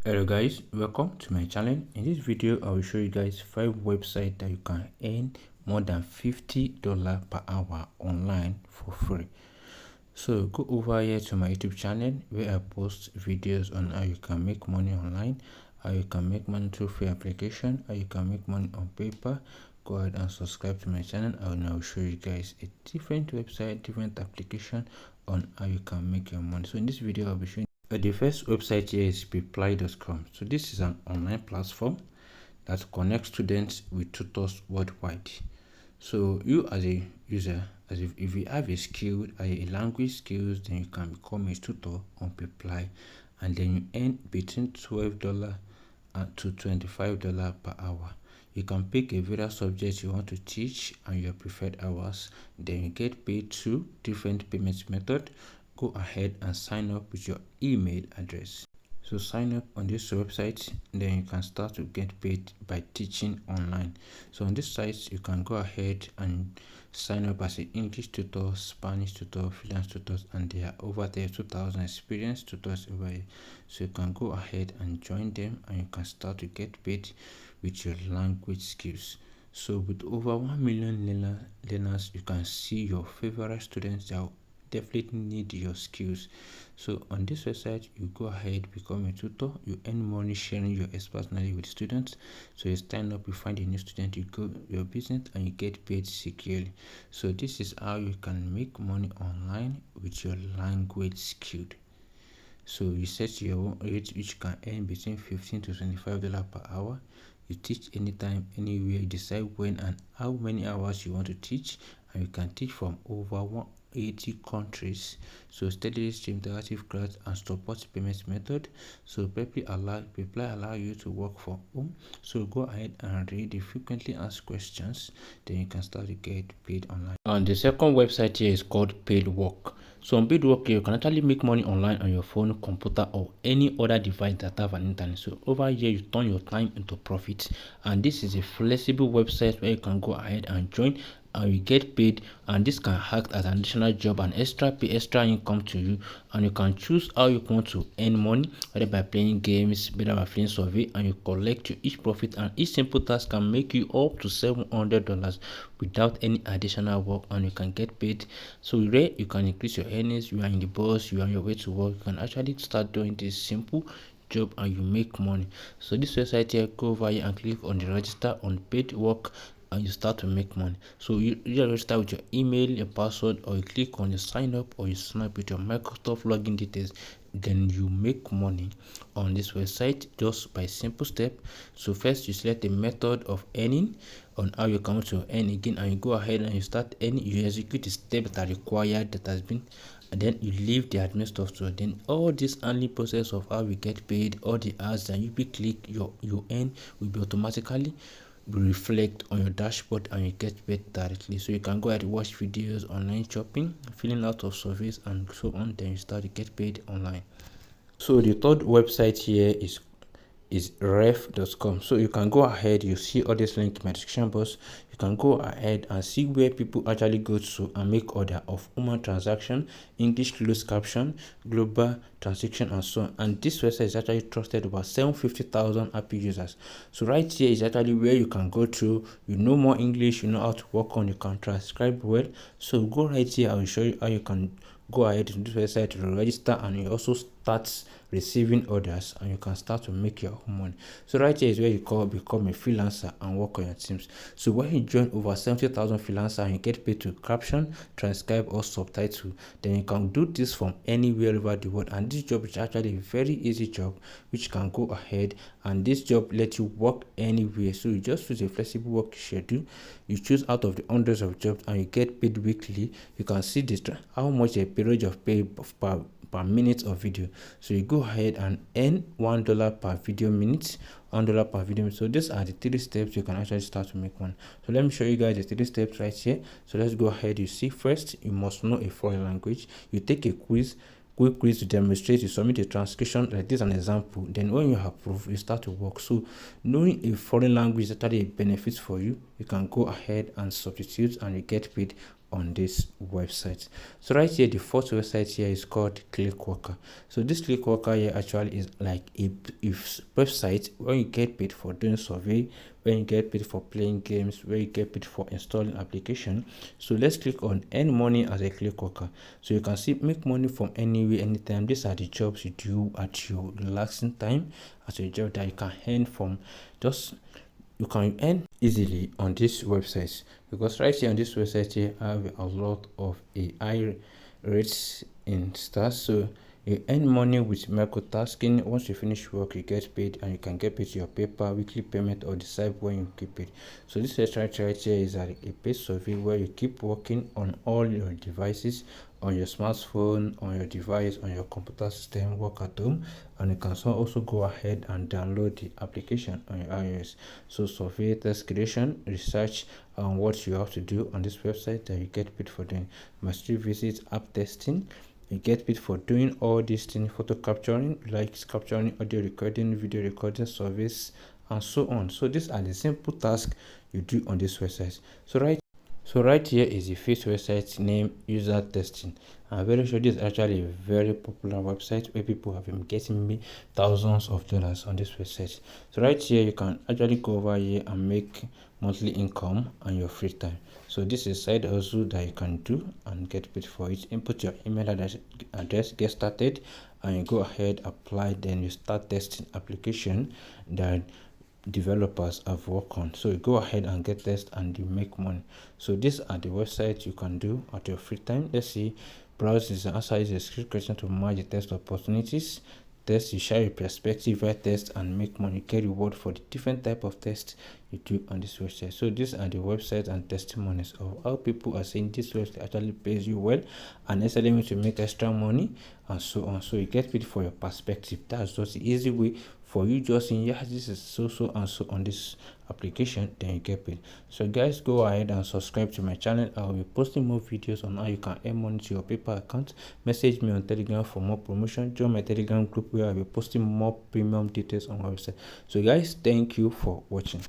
Hello guys, welcome to my channel. In this video I will show you guys 5 websites that you can earn more than $50 per hour online for free. So go over here to my YouTube channel where I post videos on how you can make money online, how you can make money through free application, how you can make money on paper. Go ahead and subscribe to my channel and I will show you guys a different website, different application on how you can make your money. So in this video I'll be showing the first website here is Peply.com. So this is an online platform that connects students with tutors worldwide. So you as a user, if you have a skill, a language skills, then you can become a tutor on Peply, and then you earn between $12 to $25 per hour. You can pick a various subjects you want to teach and your preferred hours. Then you get paid through different payment method. Go ahead and sign up with your email address. So sign up on this website, then you can start to get paid by teaching online. So on this site you can go ahead and sign up as an English tutor, Spanish tutor, freelance tutors, and there are over 2,000 experienced tutors over here. So you can go ahead and join them and you can start to get paid with your language skills. So with over 1 million learners, you can see your favorite students that definitely need your skills. So on this website you go ahead, become a tutor, you earn money sharing your expert knowledge with students. So you stand up, you find a new student, you go your business and you get paid securely. So this is how you can make money online with your language skill. So you set your own rate, which can earn between $15 to $25 per hour. You teach anytime, anywhere. You decide when and how many hours you want to teach, and you can teach from over 180 countries. So steadily stream interactive class and support payment method. So Peply allow you to work from home. So go ahead and read the frequently asked questions, then you can start to get paid online. And the second website here is called Paid Work. So on Paid Work, you can actually make money online on your phone, computer, or any other device that have an internet. So over here, you turn your time into profit, and this is a flexible website where you can go ahead and join and you get paid, and this can act as an additional job and extra income to you, and you can choose how you want to earn money, whether by playing games, whether by filling survey, and you collect your each profit, and each simple task can make you up to $700 without any additional work, and you can get paid. So there you can increase your earnings. You are in the bus, you are on your way to work, you can actually start doing this simple job and you make money. So this website here, go over here and click on the register on Paid Work and you start to make money. So you register with your email, your password, or you click on the sign up, or you sign up with your Microsoft login details. Then you make money on this website just by simple step. So first you select the method of earning on how you come to earn again, and you go ahead and you start earning. You execute the steps that are required that has been, and then you leave the admin stuff. So then all this handling process of how we get paid, all the ads that you click you earn will be automatically reflect on your dashboard and you get paid directly. So you can go ahead and watch videos, online shopping, filling out of surveys, and so on. Then you start to get paid online. So the third website here is ref.com. So you can go ahead, you see all this link in my description box. You can go ahead and see where people actually go to and make order of human transaction, English closed caption, global transaction, and so on. And this website is actually trusted about 750,000 happy users. So right here is actually where you can go to, you know more English, you know how to work on, you can transcribe well. So go right here, I will show you how you can go ahead to this website to register, and you also start receiving orders and you can start to make your own money. So right here is where you become a freelancer and work on your teams. So when you join over 70,000 freelancers and you get paid to caption, transcribe, or subtitle, then you can do this from anywhere over the world. And this job is actually a very easy job which can go ahead, and this job lets you work anywhere. So you just choose a flexible work schedule, you choose out of the hundreds of jobs, and you get paid weekly. You can see this how much a period of pay per minute of video. So you go ahead and earn $1 per video minute, $1 per video minute. So these are the 3 steps you can actually start to make money. So let me show you guys the 3 steps right here. So let's go ahead. You see, first you must know a foreign language. You take a quick quiz to demonstrate. You submit a transcription like this, an example. Then when you have proof, you start to work. So knowing a foreign language is actually a benefit for you. you can go ahead and substitute and you get paid on this website. So right here, the first website here is called Clickworker. So this Clickworker here actually is like a website where you get paid for doing survey, where you get paid for playing games, where you get paid for installing application. So let's click on earn money as a Clickworker. So you can see make money from anywhere, anytime. These are the jobs you do at your relaxing time, as a job that you can earn from. Just you can earn easily on this website, because right here on this website here I have a lot of AI rates in stars. So you earn money with microtasking. Once you finish work, you get paid, and you can get paid your paper, weekly payment, or decide when you keep paid. So this website right here is a paid survey where you keep working on all your devices, on your smartphone, on your device, on your computer system, work at home, and you can also go ahead and download the application on your iOS. So survey, test creation, research on what you have to do on this website that you get paid for doing. Mastery visit, app testing, you get paid for doing all these things: photo capturing, like capturing, audio recording, video recording, surveys, and so on. So these are the simple tasks you do on this website. So right here is the first website named User Testing. I'm very sure this is actually a very popular website where people have been getting me thousands of dollars on this website. So right here, you can actually go over here and make monthly income on your free time. So this is a side hustle that you can do and get paid for it. Input your email address, get started, and you go ahead, apply. Then you start testing application that developers have worked on. So you go ahead and get test and you make money. So these are the websites you can do at your free time. Let's see. Browse is the answer is a script question to match the test opportunities. Test, you share your perspective, write test and make money, get reward for the different type of tests you do on this website. So these are the websites and testimonies of how people are saying this website actually pays you well and necessarily means to make extra money and so on. So you get paid for your perspective. That's just the easy way for you just saying, yeah, this is so and so on this application, then you get paid. So guys, go ahead and subscribe to my channel. I will be posting more videos on how you can earn money to your PayPal account. Message me on Telegram for more promotion. Join my Telegram group where I will be posting more premium details on my website. So guys, thank you for watching.